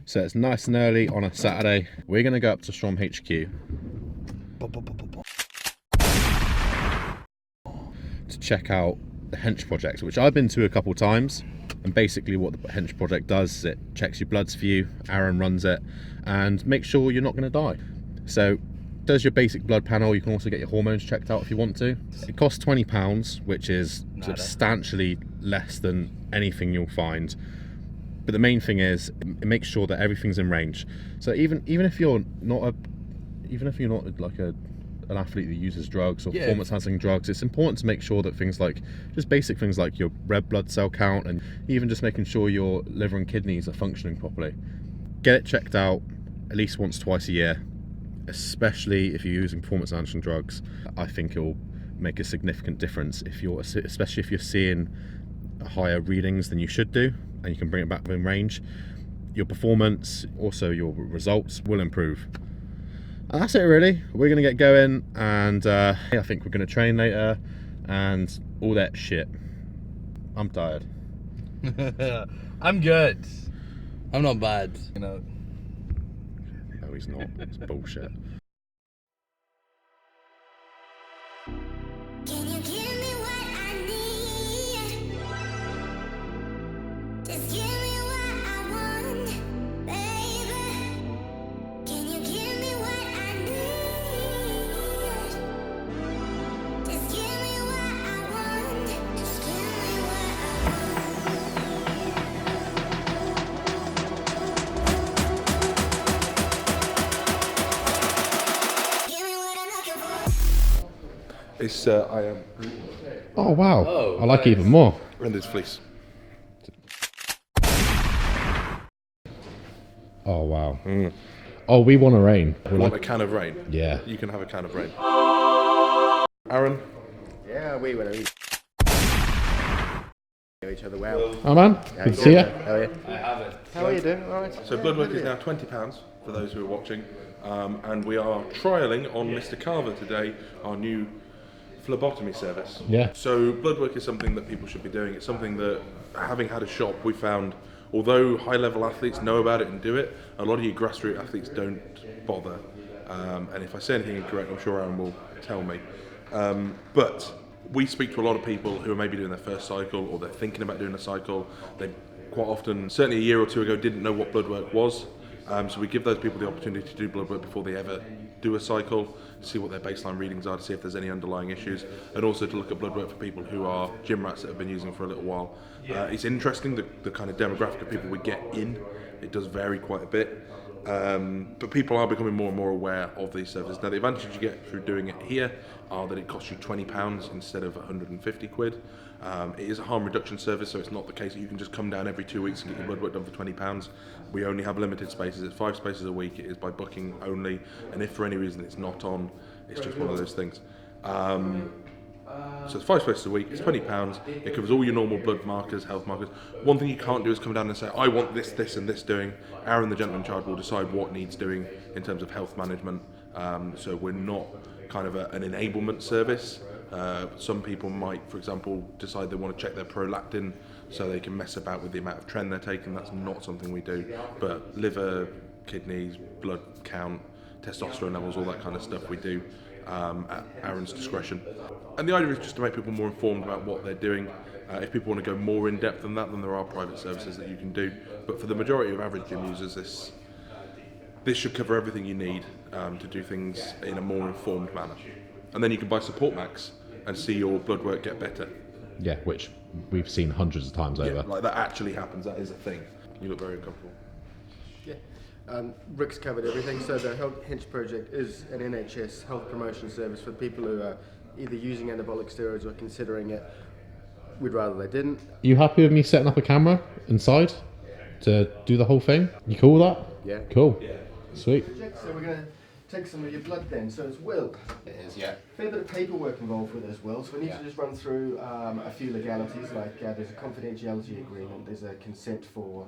So it's nice and early on a Saturday. We're going to go up to Strom HQ to check out the HENCH project, which I've been to a couple times. And basically what the HENCH project does is it checks your bloods for you, Aaron runs it, and makes sure you're not going to die. So does your basic blood panel. You can also get your hormones checked out if you want to. It costs £20, which is substantially less than anything you'll find. But the main thing is it makes sure that everything's in range. So even if you're not like an athlete that uses drugs or performance enhancing drugs, it's important to make sure that things like just basic things like your red blood cell count and even just making sure your liver and kidneys are functioning properly. Get it checked out at least once, twice a year, especially if you're using performance enhancing drugs. I think it will make a significant difference especially if you're seeing higher readings than you should do, and you can bring it back within range. Your performance, also your results will improve. And that's it really. We're gonna get going, and I think we're gonna train later and all that shit. I'm tired. I'm good. I'm not bad, you know. No, he's not. It's bullshit. Can you give me what I need? Just give me what I want, baby. Can you give me what I need? Just give me what I want. Just give me what I want. Give me what I'm looking for. It's I am Oh wow. Oh, I like it nice. even more. and it's fleece. Oh wow. Oh, we want a rain. We're Want a like, can of rain? yeah. You can have a can of rain. Aaron, Yeah, we want to know each other well. Oh man, good to see you. How are you? I have it. How are you doing? All right. so blood work is now £20 for those who are watching, and we are trialling on Mr. Carver today our new phlebotomy service. Yeah. So blood work is something that people should be doing. It's something that, having had a shop, we found, although high-level athletes know about it and do it, a lot of you grassroots athletes don't bother. And if I say anything incorrect, I'm sure Aaron will tell me. But we speak to a lot of people who are maybe doing their first cycle, or they're thinking about doing a cycle. They quite often, certainly a year or two ago, didn't know what blood work was. So we give those people the opportunity to do blood work before they ever do a cycle, see what their baseline readings are, to see if there's any underlying issues, and also to look at blood work for people who are gym rats that have been using for a little while. It's interesting, the kind of demographic of people we get in. It does vary quite a bit. But people are becoming more and more aware of these services. Now the advantage you get through doing it here are that it costs you £20 instead of 150 quid. It is a harm reduction service, so it's not the case that you can just come down every 2 weeks and get your blood work done for £20. We only have limited spaces. It's 5 spaces a week. It is by booking only, and if for any reason it's not on, it's just one of those things. So it's 5 spaces a week, it's £20, it covers all your normal blood markers, health markers. One thing you can't do is come down and say, I want this, this and this doing. Aaron, the gentleman in charge, will decide what needs doing in terms of health management. So we're not kind of an enablement service. Some people might, for example, decide they want to check their prolactin so they can mess about with the amount of tren they're taking. That's not something we do. But liver, kidneys, blood count, testosterone levels, all that kind of stuff we do at Aaron's discretion. And the idea is just to make people more informed about what they're doing. If people want to go more in depth than that, then there are private services that you can do. But for the majority of average gym users, this should cover everything you need to do things in a more informed manner. And then you can buy Support Max and see your blood work get better. Yeah, which we've seen hundreds of times over. Yeah, like that actually happens. That is a thing. You look very uncomfortable. Yeah. Rick's covered everything. So the HENCH Project is an NHS health promotion service for people who are either using anabolic steroids or considering it. We'd rather they didn't. You happy with me setting up a camera inside to do the whole thing? You cool with that? Yeah. Cool. Sweet. So we're going to take some of your blood then. So it's Will. It is, yeah. Fair bit of paperwork involved with this, Will. So we need to just run through a few legalities, like there's a confidentiality agreement, there's a consent for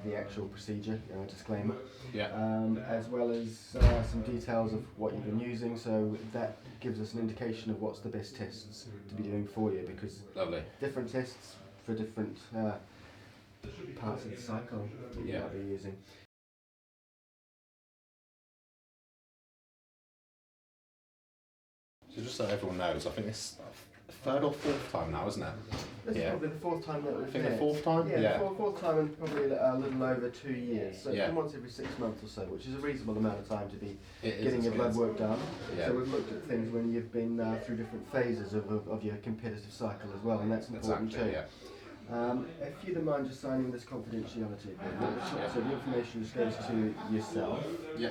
the actual procedure, disclaimer. Yeah. As well as some details of what you've been using, so that gives us an indication of what's the best tests to be doing for you, because Lovely. different tests for different parts of the cycle that you Yeah. might be using. So just so everyone knows, I think it's the third or fourth time now, isn't it? This is Yeah. probably the fourth time that we've I think the met. fourth time? Yeah, Yeah. Fourth time in probably a little over 2 years. So Yeah. once every 6 months or so, which is a reasonable amount of time to be It is, getting your it blood is. work done. Yeah. So we've looked at things when you've been through different phases of your competitive cycle as well, and that's important Exactly, too. yeah. If you don't mind just signing this confidentiality agreement, Yeah. so the information just goes to yourself. Yeah.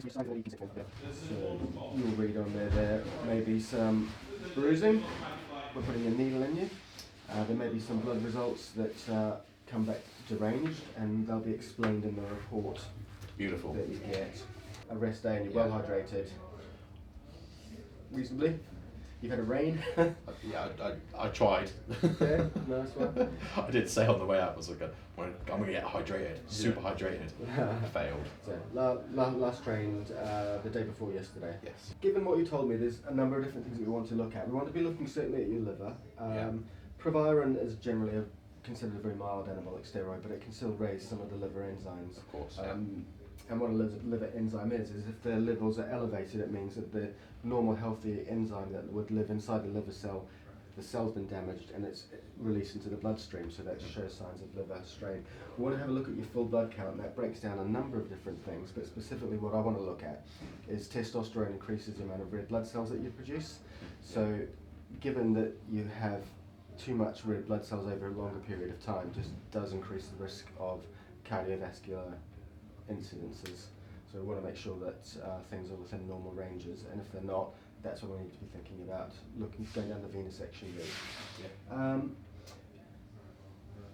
So you'll read on there may be some bruising, we're putting a needle in you. There may be some blood results that come back deranged, and they'll be explained in the report Beautiful. that you get. A rest day and you're Yeah. well hydrated. Reasonably. You've had a rain. Yeah, I tried. Yeah, nice one. I did say on the way out, I was like, I'm going to get hydrated, super hydrated. I failed. So, last trained the day before yesterday. Yes. Given what you told me, there's a number of different things that we want to look at. We want to be looking certainly at your liver. Yeah. Proviron is generally considered a very mild anabolic steroid, but it can still raise some of the liver enzymes. Of course, yeah. And what a liver enzyme is if their levels are elevated, it means that the normal healthy enzyme that would live inside the liver cell, the cell's been damaged and it's released into the bloodstream, so that shows signs of liver strain. We want to have a look at your full blood count, and that breaks down a number of different things, but specifically what I want to look at is testosterone increases the amount of red blood cells that you produce. So given that you have too much red blood cells over a longer period of time, just does increase the risk of cardiovascular incidences. So we want to make sure that things are within normal ranges, and if they're not, that's what we need to be thinking about, going down the venous section route. Yeah.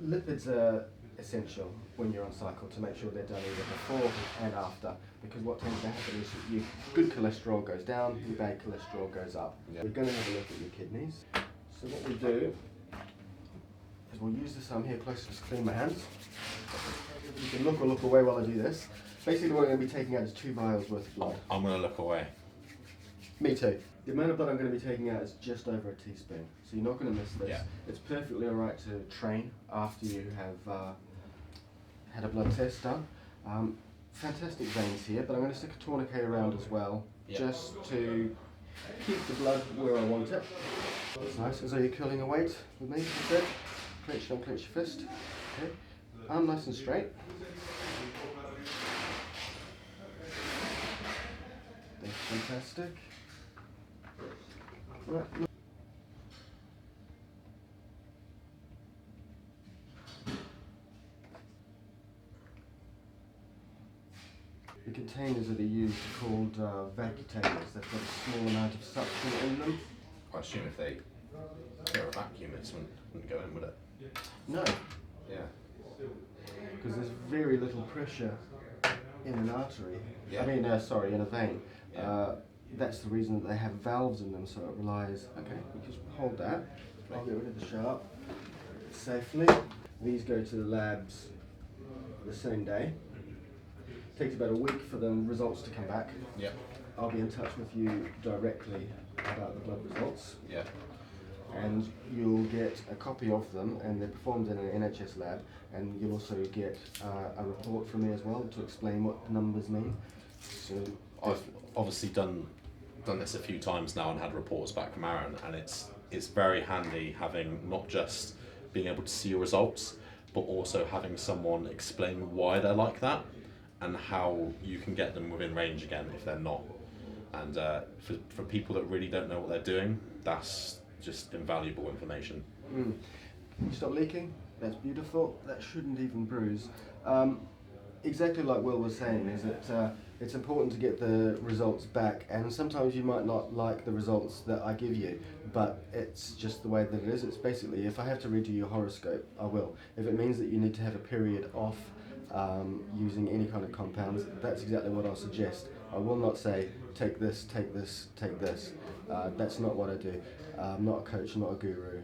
Lipids are essential when you're on cycle to make sure they're done either before and after, because what tends to happen is that your good cholesterol goes down, your bad cholesterol goes up. Yeah. We're going to have a look at your kidneys. So what we do is we'll use this arm here close to clean my hands. You can look or look away while I do this. Basically what I'm going to be taking out is 2 vials worth of blood. I'm going to look away. Me too. The amount of blood I'm going to be taking out is just over a teaspoon, so you're not going to miss this. Yeah. It's perfectly alright to train after you have had a blood test done. Fantastic veins here, but I'm going to stick a tourniquet around as well, Yeah. just to keep the blood where I want it. That's nice. As though you're curling a weight with me, that's it. Clench and unclench your fist. Okay. Arm nice and straight. That's fantastic. Right. The containers that are used are called vacuumators. They've got a small amount of suction in them. I assume if they were a vacuum, it wouldn't go in, would it? No, Yeah. because there's very little pressure in an artery. Yeah. In a vein. Yeah. That's the reason that they have valves in them, so it relies. Okay, we just hold that. I'll get rid of the sharp safely. These go to the labs the same day. Takes about a week for the results to come back. Yeah. I'll be in touch with you directly about the blood results, Yeah. and you'll get a copy of them, and they're performed in an NHS lab, and you'll also get a report from me as well to explain what the numbers mean. So I've obviously done this a few times now and had reports back from Aaron, and it's very handy having not just being able to see your results, but also having someone explain why they're like that and how you can get them within range again if they're not. And for people that really don't know what they're doing, that's just invaluable information. You stop leaking, that's beautiful, that shouldn't even bruise. Exactly like Will was saying, is that it's important to get the results back, and sometimes you might not like the results that I give you, but it's just the way that it is. It's basically, if I have to read you your horoscope, I will. If it means that you need to have a period off using any kind of compounds, that's exactly what I'll suggest. I will not say, take this, take this, take this. That's not what I do. I'm not a coach, I'm not a guru.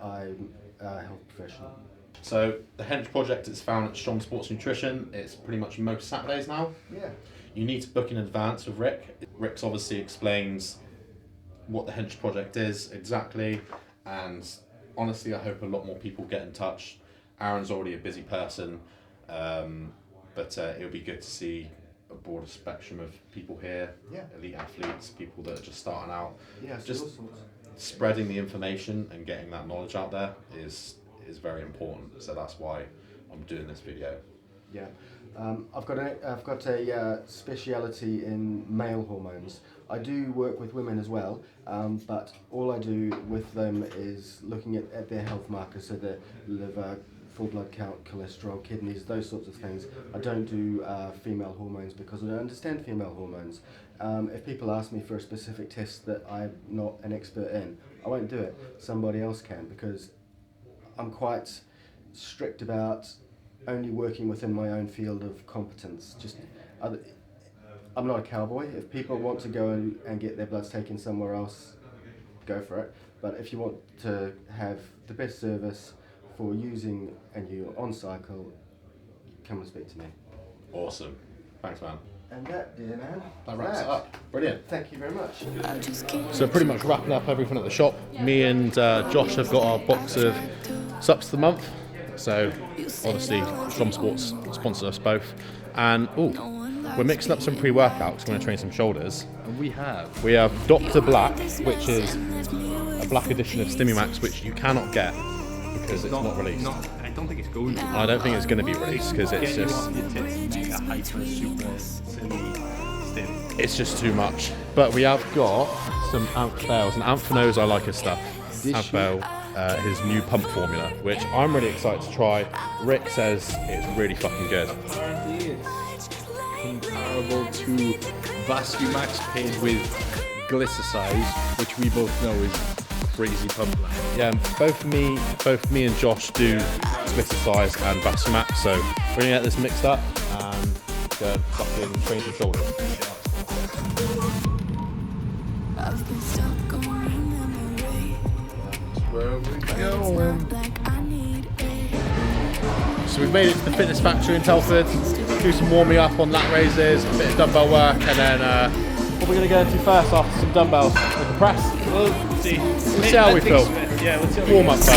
I'm a health professional. So the HENCH project is found at Strom Sports Nutrition. It's pretty much most Saturdays now. Yeah. You need to book in advance with Rick. Rick's obviously explains what the HENCH project is exactly, and honestly, I hope a lot more people get in touch. Aaron's already a busy person, but it would be good to see a broader spectrum of people here, elite athletes, people that are just starting out. Just spreading the information and getting that knowledge out there is very important. So that's why I'm doing this video. Yeah, I've got a speciality in male hormones. I do work with women as well, but all I do with them is looking at their health markers, so their liver, full blood count, cholesterol, kidneys, those sorts of things. I don't do female hormones because I don't understand female hormones. If people ask me for a specific test that I'm not an expert in, I won't do it. Somebody else can, because I'm quite strict about only working within my own field of competence. I'm not a cowboy. If people want to go and get their bloods taken somewhere else, go for it. But if you want to have the best service for using and you're on cycle, come and speak to me. Awesome. Thanks, man. And that, dear man, That wraps it up. Brilliant. Thank you very much. So pretty much wrapping up everything at the shop. Me and Josh have got our box of subs of the month. So obviously Strom Sports sponsors us both. And we're mixing up some pre-workouts. We're going to train some shoulders. And we have Dr. Black, which is a black edition of Stimumax, which you cannot get because it's not released. I don't think it's going to. I don't think it's going to be released because it's just too much. But we have got some Amph Bales, and Amph knows I like his stuff. Amph Bale, his new pump formula, which I'm really excited to try. Rick says it's really fucking good. Apparently it's comparable to Vascumax paired with Glycosize, which we both know is crazy pump line. Yeah, both me and Josh do Glycosize and Vascumax, so we're gonna get this mixed up and go fucking train some shoulders. I've been stuck on memory. Where we going? So we've made it to the Fitness Factory in Telford, do some warming up on lat raises, a bit of dumbbell work, and then what we're going to go into first after some dumbbells, like a press. We'll see. Let's see how we feel. Yeah, let's see how we Warm up first.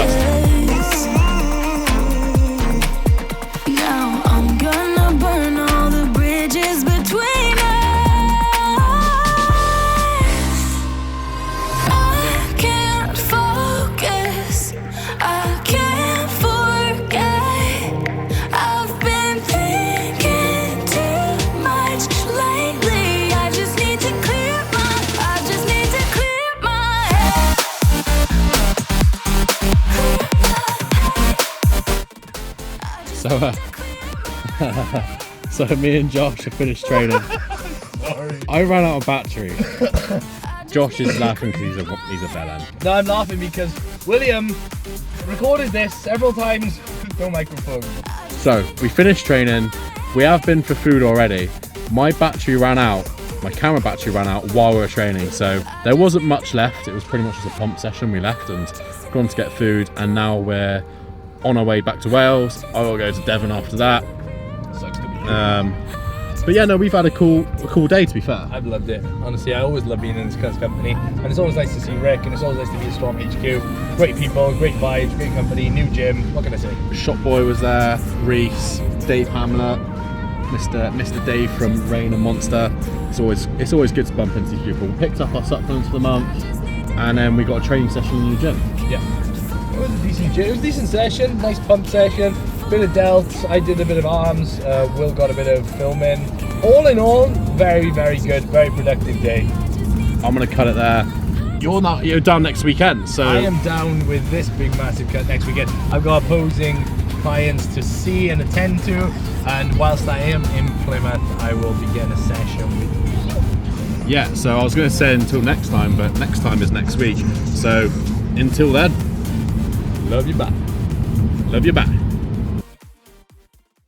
Now I'm gonna burn all the bridges between us. I can't focus, I can't forget. I've been thinking too much lately. I just need to clear my head. So me and Josh have finished training. Sorry. I ran out of battery. Josh is laughing because he's a bellend. No, I'm laughing because William recorded this several times. No microphone. So we finished training. We have been for food already. My battery ran out. My camera battery ran out while we were training, so there wasn't much left. It was pretty much just a pump session. We left and gone to get food, and now we're on our way back to Wales. I will go to Devon after that. Sucks to be you. But yeah, no, we've had a cool day, to be fair. I've loved it. Honestly, I always love being in this kind of company, and it's always nice to see Rick, and it's always nice to be at Strom HQ. Great people, great vibes, great company, new gym. What can I say? Shop Boy was there, Reese, Dave Hamlet, Mr. Dave from Rain and Monster. It's always good to bump into these people. We picked up our supplements for the month, and then we got a training session in the gym. Yeah. It was a decent gym. It was a decent session, nice pump session, bit of delts. I did a bit of arms. Will got a bit of filming. All in all, very, very good, very productive day. I'm gonna cut it there. You're down next weekend, so I am down with this big, massive cut next weekend. I've got opposing clients to see and attend to, and whilst I am in Plymouth, I will begin a session with you. yeah. So I was gonna say until next time, but next time is next week. So until then, Love you back. love you back.